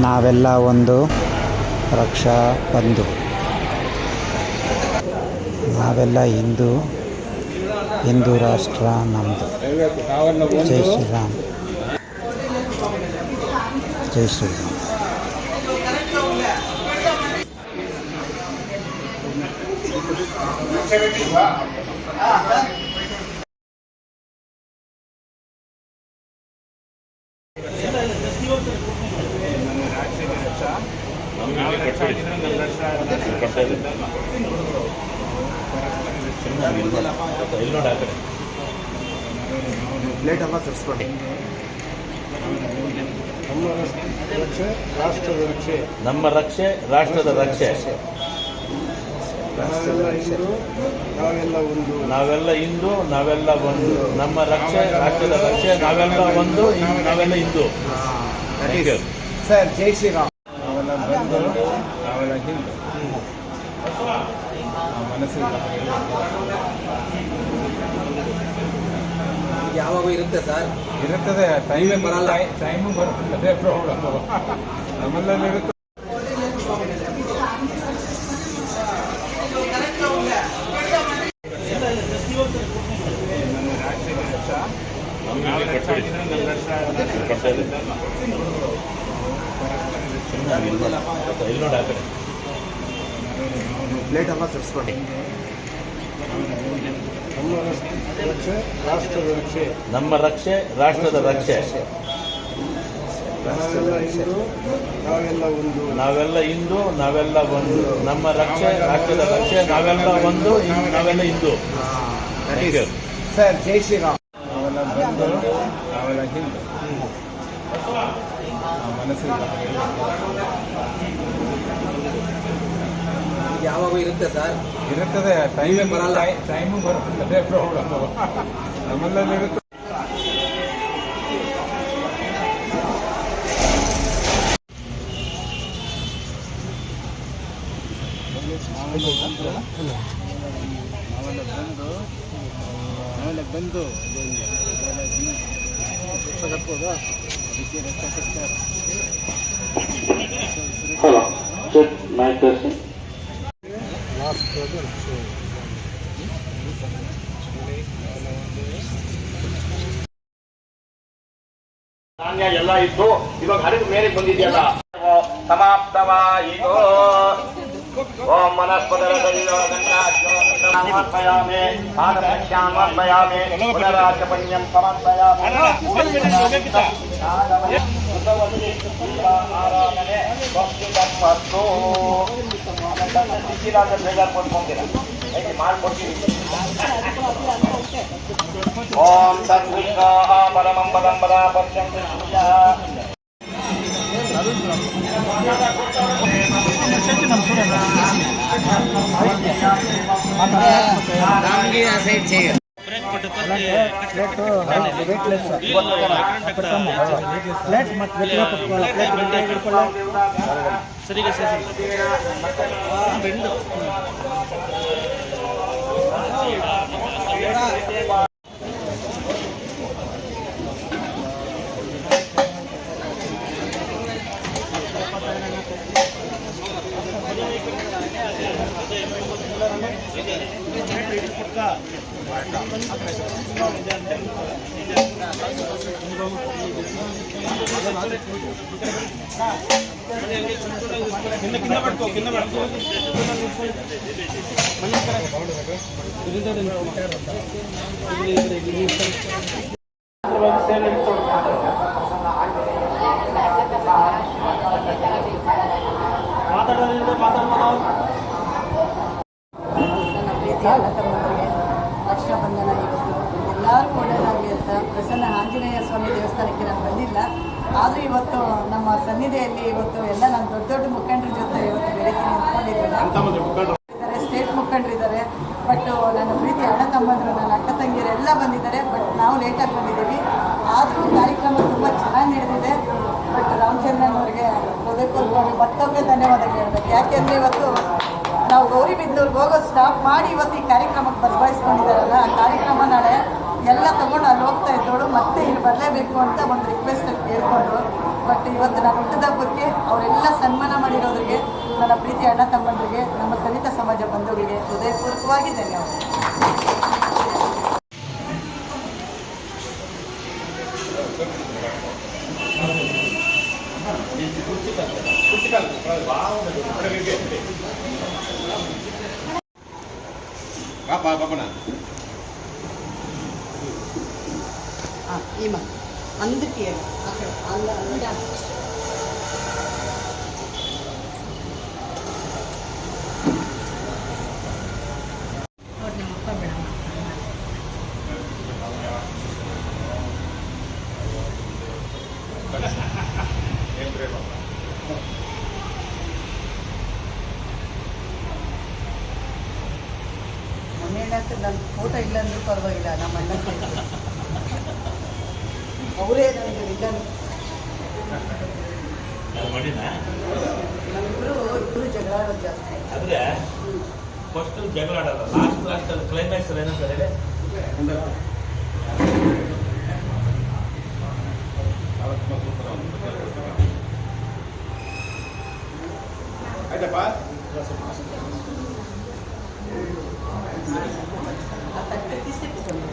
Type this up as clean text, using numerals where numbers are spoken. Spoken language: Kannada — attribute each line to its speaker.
Speaker 1: ನಾವೆಲ್ಲ ಒಂದು ರಕ್ಷಾ ಬಂಧು. ನಾವೆಲ್ಲ ಹಿಂದೂ ರಾಷ್ಟ್ರ ನಮ್ಮದು. ಜೈ ಶ್ರೀರಾಮ್. ಜೈ ಶ್ರೀರಾಮ್.
Speaker 2: ಪ್ಲೇಟ್ ಎಲ್ಲ ತರಿಸ್ಕೊಂಡು
Speaker 3: ನಮ್ಮ ರಕ್ಷೆ ರಾಷ್ಟ್ರದ ರಕ್ಷೆ. ನಾವೆಲ್ಲ ಹಿಂದೂ, ನಾವೆಲ್ಲ ಒಂದು. ನಮ್ಮ ರಕ್ಷೆ ರಾಷ್ಟ್ರದ ರಕ್ಷೆ. ನಾವೆಲ್ಲ ಒಂದು, ನಾವೆಲ್ಲ ಹಿಂದೂ.
Speaker 2: ಸರ್ ಜೈ ಶ್ರೀರಾಮ್.
Speaker 4: ನಾವೆಲ್ಲ ಹಿಂದೂ. ಮನಸ್ಸಿಗೆ
Speaker 2: ಯಾವಾಗೂ ಇರುತ್ತೆ ಸರ್,
Speaker 4: ಇರುತ್ತದೆ. ಟೈಮೇ ಬರಲ್ಲ, ಟೈಮು ಬರುತ್ತೆ. ಅದೇ ಪ್ರಾಬ್ಲಮ್ ನಮ್ಮಲ್ಲಿ ಇರುತ್ತೆ.
Speaker 2: ಪ್ಲೇಟ್ ಎಲ್ಲ ತರಿಸ್ಕೊಂಡು
Speaker 3: ನಮ್ಮ ರಕ್ಷೆ ರಾಷ್ಟ್ರದ ರಕ್ಷೆ. ನಾವೆಲ್ಲ ಹಿಂದೂ, ನಾವೆಲ್ಲ ಒಂದು. ನಮ್ಮ ರಕ್ಷೆ ರಾಷ್ಟ್ರದ ರಕ್ಷೆ. ನಾವೆಲ್ಲ ಒಂದು, ನಾವೆಲ್ಲ ಹಿಂದೂ.
Speaker 2: ಸರ್ ಜೈ ಶ್ರೀರಾಮ್.
Speaker 4: ನಾವೆಲ್ಲ ಹಿಂದೂ. ಮನಸ್ಸಿಗೆ
Speaker 2: ಯಾವಾಗೂ ಇರುತ್ತೆ ಸರ್,
Speaker 4: ಇರುತ್ತದೆ. ಟೈಮೇ ಬರಲ್ಲ, ಟೈಮು ಬರುತ್ತೆ. ಅದೇ ಪ್ರಾಬ್ಲಮ್ ನಮ್ಮಲ್ಲಿ ಇರುತ್ತೆ.
Speaker 2: ನಾವೆಲ್ಲ ಬಂದು
Speaker 5: ಧಾನ್ಯ ಎಲ್ಲ ಇತ್ತು. ಇವಾಗ ಹರಿದು ಮೇಲೆ ಬಂದಿದೆಯಲ್ಲ, ಸಮಾಪ್ತವಾಯಿತು. ಓಂ ಮನಸ್ಪದರದರ್ಪಯಾಮಿ ಆನಶ್ಯಾಮರ್ಪಯಾಮಿ ಪುನರಾಚಪಣ್ಯಂ ಸಮರ್ಪಯಾಮಿ. ಆರಾಧನೆ ಭಕ್ತಿ ಧರ್ಮದ್ದು ಬೇಜಾರು ಕೊಟ್ಕೊಂತೀರ ಮಾಡ್ಕೊಡ್ತೀವಿ. ಓಂ ಸತ್ಕೃಷ್ಣ ಪರಮಂ ಪದಂ ಪದ ಪಶ್ಯಂ
Speaker 6: ರಕ್ಷಾಬಂಧನ ಇವತ್ತು ಎಲ್ಲರಿಗೂ ಒಳ್ಳೆಯದಾಗಲಿ ಅಂತ ಪ್ರಸನ್ನ ಆಂಜನೇಯ ಸ್ವಾಮಿ ದೇವಸ್ಥಾನಕ್ಕೆ ನಾನು ಬಂದಿಲ್ಲ. ಆದರೂ ಇವತ್ತು ನಮ್ಮ ಸನ್ನಿಧಿಯಲ್ಲಿ ಇವತ್ತು ಎಲ್ಲ ನಾನು ದೊಡ್ಡ ದೊಡ್ಡ ಮುಖಂಡರ ಜೊತೆ ಇವತ್ತು ಬೆಳಗ್ಗೆ ನಿಂತ್ಕೊಂಡಿದ್ದೇನೆ. ಸ್ಟೇಟ್ ಮುಖಂಡರಿದ್ದಾರೆ, ಬಟ್ ನನ್ನ ಪ್ರೀತಿ ಅಣ್ಣ ತಮ್ಮಂದರು, ನನ್ನ ಅಕ್ಕ ತಂಗಿಯರು ಎಲ್ಲ ಬಂದಿದ್ದಾರೆ. ಬಟ್ ನಾವು ಲೇಟಾಗಿ ಬಂದಿದ್ದೀವಿ. ಆದರೂ ಕಾರ್ಯಕ್ರಮ ತುಂಬ ಚೆನ್ನಾಗಿ ನಡೆದಿದೆ. ಬಟ್ ರಾಮಚಂದ್ರನ್ ಅವರಿಗೆ ಹೃದಯಪೂರ್ವಕವಾಗಿ ಮತ್ತೊಮ್ಮೆ ಧನ್ಯವಾದಗಳು ಹೇಳಬೇಕು. ಯಾಕೆಂದರೆ ಇವತ್ತು ನಾವು ಗೌರಿಬಿದನೂರಿಗೆ ಹೋಗೋದು ಸ್ಟಾಪ್ ಮಾಡಿ ಇವತ್ತು ಈ ಕಾರ್ಯಕ್ರಮಕ್ಕೆ ಬದಲಾಯಿಸ್ಕೊಂಡಿದ್ದಾರಲ್ಲ, ಆ ಕಾರ್ಯಕ್ರಮ ನಾಳೆ ಎಲ್ಲ ತಗೊಂಡು ಅಲ್ಲಿ ಹೋಗ್ತಾ ಇದ್ದೋಳು ಮತ್ತೆ ಇಲ್ಲಿ ಬರಲೇಬೇಕು ಅಂತ ಒಂದು ರಿಕ್ವೆಸ್ಟ್ ಕೇಳಿಕೊಂಡ್ರು. ಬಟ್ ಇವತ್ತು ನಾನು ಹುಟ್ಟಿದಬ್ಬಕ್ಕೆ ಅವರೆಲ್ಲ ಸನ್ಮಾನ ಮಾಡಿರೋರಿಗೆ, ನನ್ನ ಪ್ರೀತಿ ಅಣ್ಣ ತಮ್ಮಂದರಿಗೆ, ನಮ್ಮ ಸಲಿತ ಸಮಾಜ ಬಂಧುಗಳಿಗೆ ಹೃದಯಪೂರ್ವಕವಾಗಿ ಧನ್ಯವಾದ. ఈమ అందుకే అక్కడ ಮೊನ್ನೆ ನನ್ನ ಫೋಟೋ ಇಲ್ಲ ಅಂದ್ರೂ ಪರವಾಗಿಲ್ಲ, ನಮ್ಮ ಅಣ್ಣ ಅವರೇ ನನಗೆ ವಿಲನ್. ಇಬ್ಬರು ಜಗಳ ಆಡೋದು ಜಾಸ್ತಿ.
Speaker 3: ಆದರೆ ಫಸ್ಟ್ ಜಗಳ ಆಡಲ್ಲ, ಲಾಸ್ಟ್ ಅಲ್ಲಿ ಕ್ಲೈಮ್ಯಾಕ್ಸ್ ಅಲ್ಲಿ ಏನಂತಾರೆ
Speaker 4: ಆಯ್ತಪ್ಪ.
Speaker 6: ಆ ತಟ್ಟೆ ತೀಸಿಟ್ಕೊಂಡು